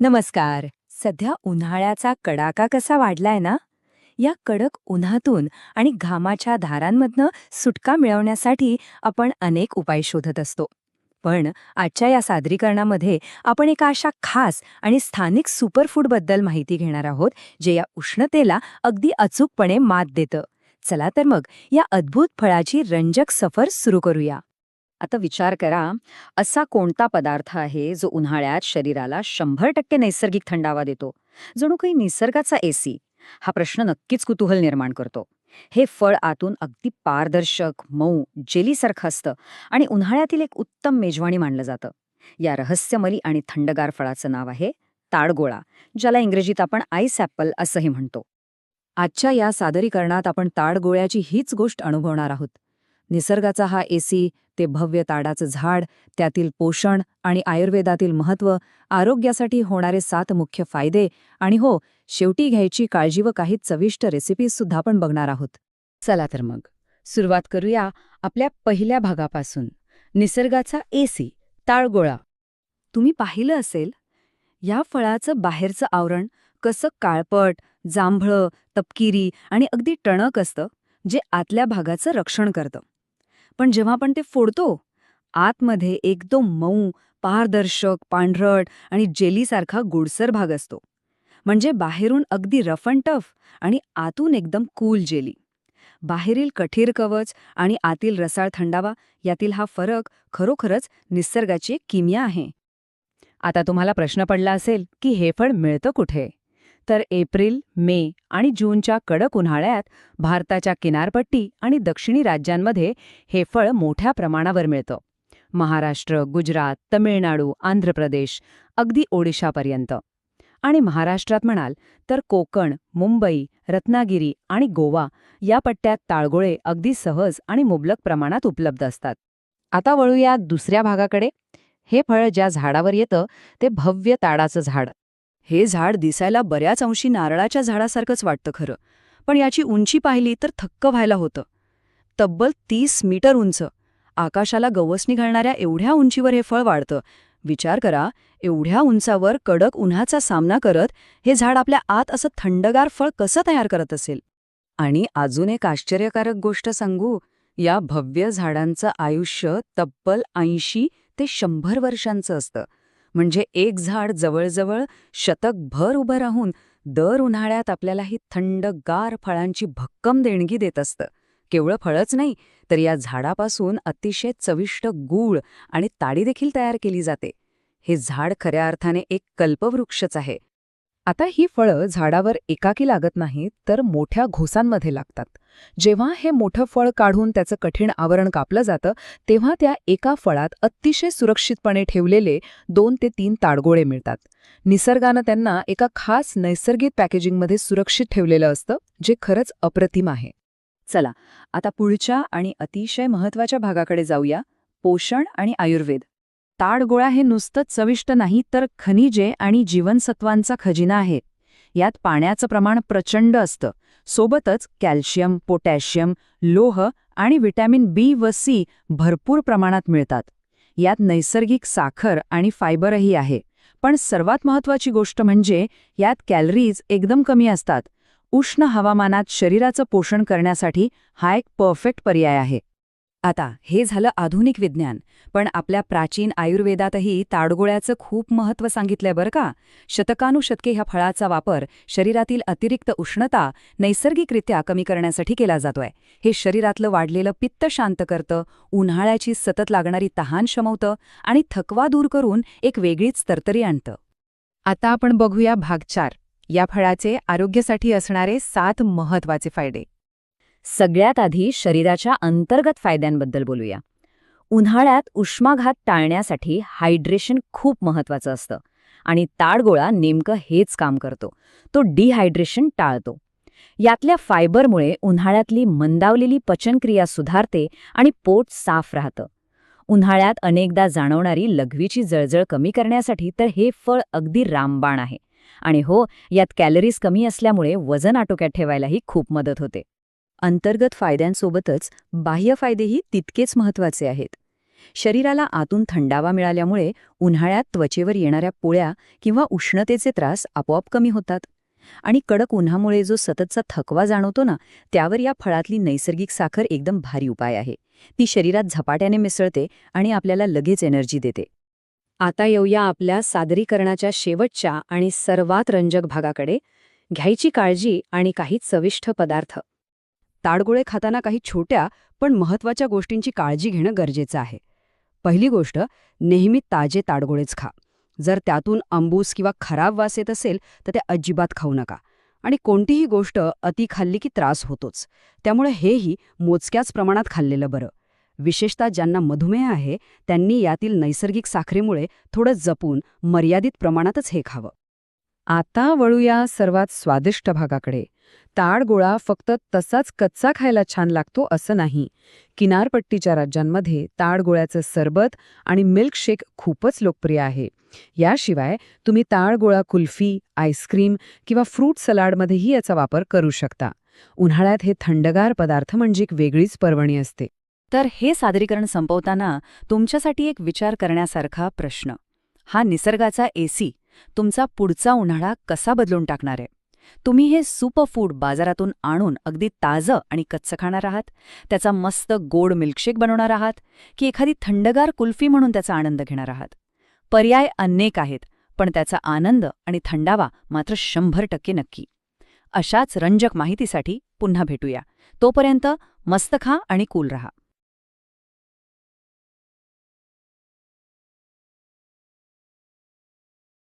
नमस्कार. सध्या उन्हाळ्याचा कडाका कसा वाढलाय ना? या कडक उन्हातून आणि घामाच्या धारांमधनं सुटका मिळवण्यासाठी आपण अनेक उपाय शोधत असतो. पण आजच्या या सादरीकरणामध्ये आपण एका अशा खास आणि स्थानिक सुपरफूडबद्दल माहिती घेणार आहोत, जे या उष्णतेला अगदी अचूकपणे मात देतं. चला तर मग या अद्भुत फळाची रंजक सफर सुरू करूया. आता विचार करा, असा कोणता पदार्थ आहे जो उन्हाळ्यात शरीराला 100% नैसर्गिक थंडावा देतो, जणू काही निसर्गाचा एसी? हा प्रश्न नक्कीच कुतूहल निर्माण करतो. हे फळ आतून अगदी पारदर्शक, मऊ, जेलीसारखं असतं आणि उन्हाळ्यातील एक उत्तम मेजवानी मानलं जातं. या रहस्यमयी आणि थंडगार फळाचं नाव आहे ताडगोळा, ज्याला इंग्रजीत आपण आईस ॲपल असंही म्हणतो. आजच्या या सादरीकरणात आपण ताडगोळ्याची हीच गोष्ट अनुभवणार आहोत. निसर्गाचा हा एसी, ते भव्य ताडाचं झाड, त्यातील पोषण आणि आयुर्वेदातील महत्त्व, आरोग्यासाठी होणारे 7 मुख्य फायदे आणि हो, शेवटी घ्यायची काळजी व काही चविष्ट रेसिपीजसुद्धा आपण बघणार आहोत. चला तर मग सुरुवात करूया आपल्या पहिल्या भागापासून, निसर्गाचा एसी, ताडगोळा. तुम्ही पाहिलं असेल, या फळाचं बाहेरचं आवरण कसं काळपट, जांभळं, तपकिरी आणि अगदी टणक असतं, जे आतल्या भागाचं रक्षण करतं. पण जेव्हा आपण ते फोडतो, आतमध्ये एकदम मऊ, पारदर्शक, पांढरट आणि जेलीसारखा गोडसर भाग असतो. म्हणजे बाहेरून अगदी रफ अँड टफ आणि आतून एकदम कूल जेली. बाहेरील कठीर कवच आणि आतील रसाळ थंडावा, यातील हा फरक खरोखरच निसर्गाची एक किमया आहे. आता तुम्हाला प्रश्न पडला असेल की हे फळ मिळतं कुठे? तर एप्रिल, मे आणि जूनच्या कडक उन्हाळ्यात भारताच्या किनारपट्टी आणि दक्षिणी राज्यांमध्ये हे फळ मोठ्या प्रमाणावर मिळतं. महाराष्ट्र, गुजरात, तमिळनाडू, आंध्र प्रदेश, अगदी ओडिशापर्यंत. आणि महाराष्ट्रात म्हणाल तर कोकण, मुंबई, रत्नागिरी आणि गोवा या पट्ट्यात ताडगोळे अगदी सहज आणि मुबलक प्रमाणात उपलब्ध असतात. आता वळूया दुसऱ्या भागाकडे. हे फळ ज्या झाडावर येतं ते भव्य ताडाचं झाड. हे झाड दिसायला बऱ्याच अंशी नारळाच्या झाडासारखंच वाटतं खरं, पण याची उंची पाहिली तर थक्क व्हायला होतं. तब्बल 30 मीटर उंच, आकाशाला गवसणी घालणाऱ्या एवढ्या उंचीवर हे फळ वाढतं. विचार करा, एवढ्या उंचावर कडक उन्हाचा सामना करत हे झाड आपल्या आत असं थंडगार फळ कसं तयार करत असेल? आणि अजून एक आश्चर्यकारक गोष्ट सांगू, या भव्य झाडांचं आयुष्य तब्बल 80 ते 100 वर्षांचं असतं. म्हणजे एक झाड जवळजवळ शतकभर उभं राहून दर उन्हाळ्यात आपल्याला ही थंडगार फळांची भक्कम देणगी देत असतं. केवळ फळच नाही, तर या झाडापासून अतिशय चविष्ट गूळ आणि ताडी देखील तयार केली जाते. हे झाड खऱ्या अर्थाने एक कल्पवृक्षच आहे. आता ही फळं झाडावर एकाकी लागत नाहीत, तर मोठ्या घोसांमध्ये लागतात. जेव्हा हे मोठं फळ काढून त्याचं कठीण आवरण कापलं जातं, तेव्हा त्या एका फळात अतिशय सुरक्षितपणे ठेवलेले 2 ते 3 ताडगोळे मिळतात. निसर्गानं त्यांना एका खास नैसर्गिक पॅकेजिंगमध्ये सुरक्षित ठेवलेलं असतं, जे खरंच अप्रतिम आहे. चला, आता पुढच्या आणि अतिशय महत्त्वाच्या भागाकडे जाऊया, पोषण आणि आयुर्वेद. ताडगोळा हे नुसतं चविष्ट नाही, तर खनिजे आणि जीवनसत्वांचा खजिना आहे. यात पाण्याचं प्रमाण प्रचंड असतं. सोबतच कॅल्शियम, पोटॅशियम, लोह आणि व्हिटॅमिन बी व सी भरपूर प्रमाणात मिळतात. यात नैसर्गिक साखर आणि फायबरही आहे. पण सर्वात महत्त्वाची गोष्ट म्हणजे यात कॅलरीज एकदम कमी असतात. उष्ण हवामानात शरीराचं पोषण करण्यासाठी हा एक परफेक्ट पर्याय आहे. आता हे झालं आधुनिक विज्ञान, पण आपल्या प्राचीन आयुर्वेदातही ताडगोळ्याचं खूप महत्त्व सांगितलंय बरं का. शतकानुशतके ह्या फळाचा वापर शरीरातील अतिरिक्त उष्णता नैसर्गिकरित्या कमी करण्यासाठी केला जातोय. हे शरीरातलं वाढलेलं पित्त शांत करतं, उन्हाळ्याची सतत लागणारी तहान शमवतं आणि थकवा दूर करून एक वेगळीच तरतरी आणतं. आता आपण बघूया भाग 4, या फळाचे आरोग्यासाठी असणारे 7 महत्त्वाचे फायदे. सगळ्यात आधी शरीराच्या अंतर्गत फायद्यांबद्दल बोलूया. उन्हाळ्यात उष्माघात टाळण्यासाठी हायड्रेशन खूप महत्त्वाचं असतं आणि ताडगोळा नेमकं हेच काम करतो. तो डिहायड्रेशन टाळतो. यातल्या फायबरमुळे उन्हाळ्यातली मंदावलेली पचनक्रिया सुधारते आणि पोट साफ राहतं. उन्हाळ्यात अनेकदा जाणवणारी लघवीची जळजळ कमी करण्यासाठी तर हे फळ अगदी रामबाण आहे. आणि हो, यात कॅलरीज कमी असल्यामुळे वजन आटोक्यात ठेवायलाही खूप मदत होते. अंतर्गत फायद्यांसोबतच बाह्य फायदेही तितकेच महत्त्वाचे आहेत. शरीराला आतून थंडावा मिळाल्यामुळे उन्हाळ्यात त्वचेवर येणाऱ्या पोळ्या किंवा उष्णतेचे त्रास आपोआप कमी होतात. आणि कडक उन्हामुळे जो सततचा थकवा जाणवतो ना, त्यावर या फळातली नैसर्गिक साखर एकदम भारी उपाय आहे. ती शरीरात झपाट्याने मिसळते आणि आपल्याला लगेच एनर्जी देते. आता येऊया आपल्या सादरीकरणाच्या शेवटच्या आणि सर्वात रंजक भागाकडे, घ्यायची काळजी आणि काही चविष्ट पदार्थ. ताडगोळे खाताना काही छोट्या पण महत्त्वाच्या गोष्टींची काळजी घेणं गरजेचं आहे. पहिली गोष्ट, नेहमी ताजे ताडगोळेच खा. जर त्यातून अंबूस किंवा खराब वास येत असेल तर ते अजिबात खाऊ नका. आणि कोणतीही गोष्ट अति खाल्ली की त्रास होतोच, त्यामुळे हेही मोजक्याच प्रमाणात खाल्लेलं बरं. विशेषतः ज्यांना मधुमेह आहे त्यांनी यातील नैसर्गिक साखरेमुळे थोडं जपून मर्यादित प्रमाणातच हे खावं. आता वळूया सर्वात स्वादिष्ट भागाकडे. ताडगोळा फक्त तसाच कच्चा खायला छान लागतो असं नाही. किनारपट्टीच्या राज्यांमध्ये ताडगोळ्याचं सरबत आणि मिल्कशेक खूपच लोकप्रिय आहे. याशिवाय तुम्ही ताडगोळा कुल्फी, आईस्क्रीम किंवा फ्रूट सलाडमध्येही याचा वापर करू शकता. उन्हाळ्यात हे थंडगार पदार्थ म्हणजे एक वेगळीच पर्वणी असते. तर हे सादरीकरण संपवताना तुमच्यासाठी एक विचार करण्यासारखा प्रश्न. हा निसर्गाचा एसी तुमचा पुढचा उन्हाळा कसा बदलून टाकणार आहे? तुम्ही हे सुपरफूड बाजारातून आणून अगदी ताजं आणि कच्चं खाणार आहात, त्याचा मस्त गोड मिल्कशेक बनवणार आहात, की एखादी थंडगार कुल्फी म्हणून त्याचा आनंद घेणार आहात? पर्याय अनेक आहेत, पण त्याचा आनंद आणि थंडावा मात्र 100% नक्की. अशाच रंजक माहितीसाठी पुन्हा भेटूया. तोपर्यंत मस्त खा आणि कूल रहा.